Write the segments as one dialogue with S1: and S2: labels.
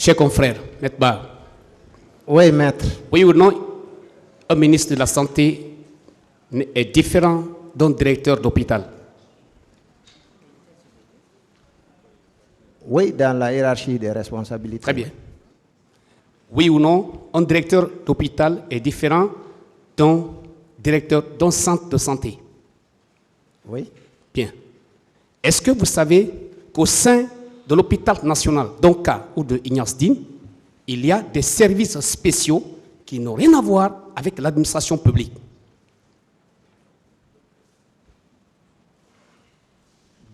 S1: Chers confrères, Maître Ba.
S2: Oui, maître.
S1: Oui ou non, un ministre de la Santé est différent d'un directeur d'hôpital?
S2: Oui, dans la hiérarchie des responsabilités.
S1: Très bien. Oui ou non, un directeur d'hôpital est différent d'un directeur d'un centre de santé?
S2: Oui.
S1: Bien. Est-ce que vous savez qu'au sein de l'hôpital national d'Onka ou de Ignace Dine, il y a des services spéciaux qui n'ont rien à voir avec l'administration publique?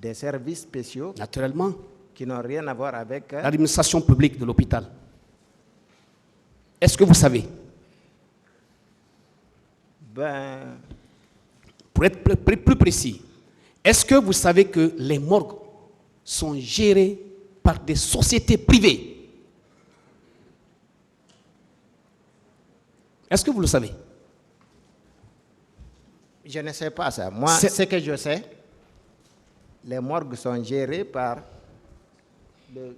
S2: Des services spéciaux
S1: Naturellement,
S2: qui n'ont rien à voir avec
S1: l'administration publique de l'hôpital. Est-ce que vous savez?
S2: Ben,
S1: Pour être plus précis, est-ce que vous savez que les morgues sont gérées par des sociétés privées? Est-ce que vous le savez?
S2: je ne sais pas ça. Moi, ce que je sais, les morgues sont gérées par le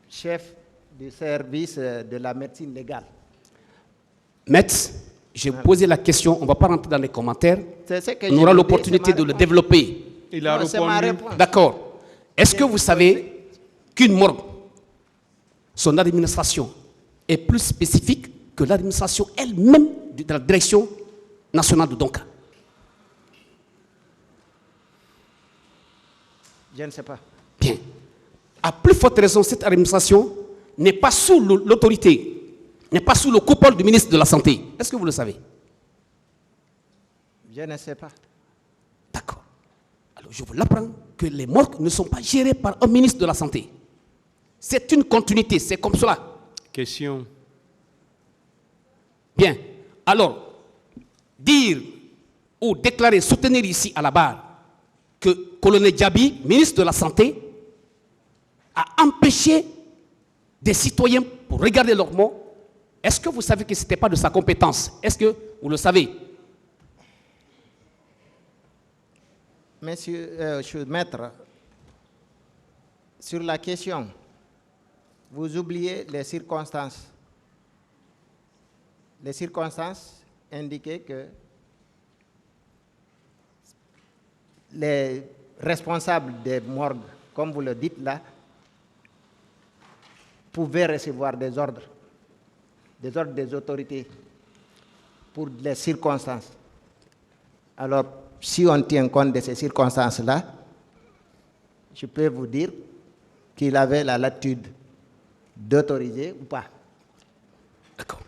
S2: chef du service de la médecine légale.
S1: Maître, j'ai posé la question, on ne va pas rentrer dans les commentaires.
S2: C'est ce que
S1: On aura l'opportunité de le développer.
S3: Il a
S2: c'est ma
S3: répondu.
S2: réponse.
S1: D'accord. Est-ce que vous savez qu'une morgue, son administration est plus spécifique que l'administration elle-même de la direction nationale de Donka?
S2: Je ne sais pas.
S1: Bien. À plus forte raison, cette administration n'est pas sous l'autorité, n'est pas sous le coupole du ministre de la Santé. Est-ce que vous le savez?
S2: Je ne sais pas.
S1: D'accord. Alors, je vous l'apprends que les morgues ne sont pas gérées par un ministre de la Santé. C'est une continuité, c'est comme cela.
S3: Question.
S1: Bien. Alors, dire ou déclarer, soutenir ici à la barre que colonel Diaby, ministre de la Santé, a empêché des citoyens pour regarder leur mort, est-ce que vous savez que ce n'était pas de sa compétence? Est-ce que vous le savez?
S2: Monsieur maître, sur la question, vous oubliez les circonstances. Les circonstances indiquaient que les responsables des morgues, comme vous le dites là, pouvaient recevoir des ordres des autorités pour les circonstances. Alors, si on tient compte de ces circonstances-là, je peux vous dire qu'il avait la latitude d'autoriser ou pas.
S1: D'accord.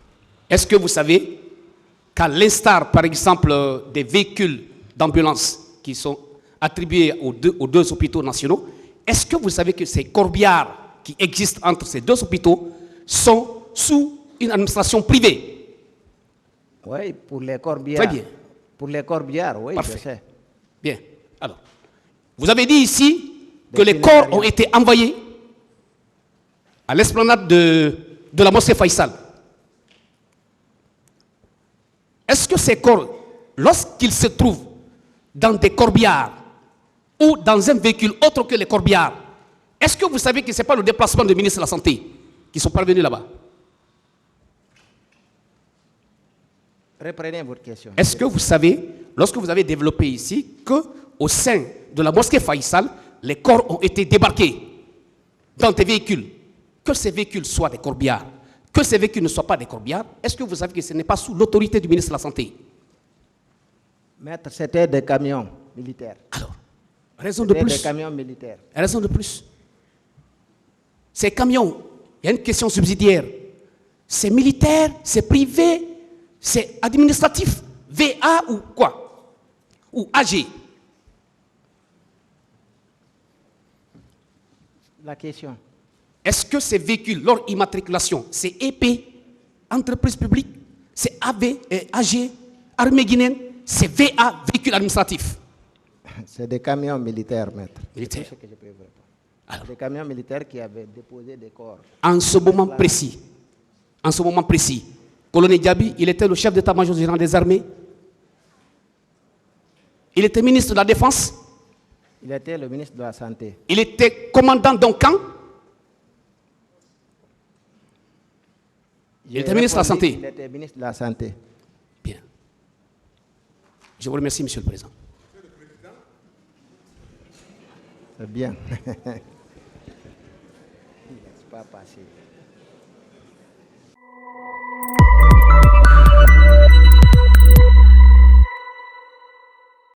S1: Est-ce que vous savez qu'à l'instar, par exemple, des véhicules d'ambulance qui sont attribués aux deux hôpitaux nationaux, est-ce que vous savez que ces corbillards qui existent entre ces deux hôpitaux sont sous une administration privée?
S2: Oui, pour les corbillards.
S1: Très bien.
S2: Pour les corbillards, oui,
S1: Parfait.
S2: je sais.
S1: Bien. Alors, vous avez dit ici que les corps ont été envoyés à l'esplanade de la mosquée Faisal. Est-ce que ces corps, lorsqu'ils se trouvent dans des corbillards ou dans un véhicule autre que les corbillards, est-ce que vous savez que ce n'est pas le déplacement du ministre de la Santé qui sont parvenus là-bas?
S2: Reprenez votre question.
S1: Est-ce que vous savez, lorsque vous avez développé ici, qu'au sein de la mosquée Faisal, les corps ont été débarqués dans des véhicules, que ces véhicules soient des corbillards, que ces véhicules ne soient pas des corbillards, est-ce que vous savez que ce n'est pas sous l'autorité du ministre de la Santé?
S2: Maître, c'était des camions militaires.
S1: Alors, raison de
S2: C'était des
S1: plus.
S2: camions militaires.
S1: Raison de plus. Ces camions, il y a une question subsidiaire. C'est militaire, c'est privé, c'est administratif, VA ou quoi? Ou AG?
S2: La question.
S1: Est-ce que ces véhicules, leur immatriculation, c'est EP, entreprise publique, c'est AG, armée guinéenne, c'est VA, véhicule administratif?
S2: C'est des camions militaires, maître.
S1: Militaires.
S2: C'est tout ce que je peux vous répondre.
S1: Alors.
S2: Des camions militaires qui avaient déposé des corps.
S1: En ce moment précis, colonel Diaby, il était le chef d'état-major général des armées. Il était ministre de la Défense.
S2: Il était le ministre de la Santé.
S1: Il était commandant d'un camp. Il était ministre de la Santé.
S2: Il était ministre de la Santé.
S1: Bien. Je vous remercie, Monsieur le Président.
S2: C'est bien. Il ne laisse pas passer.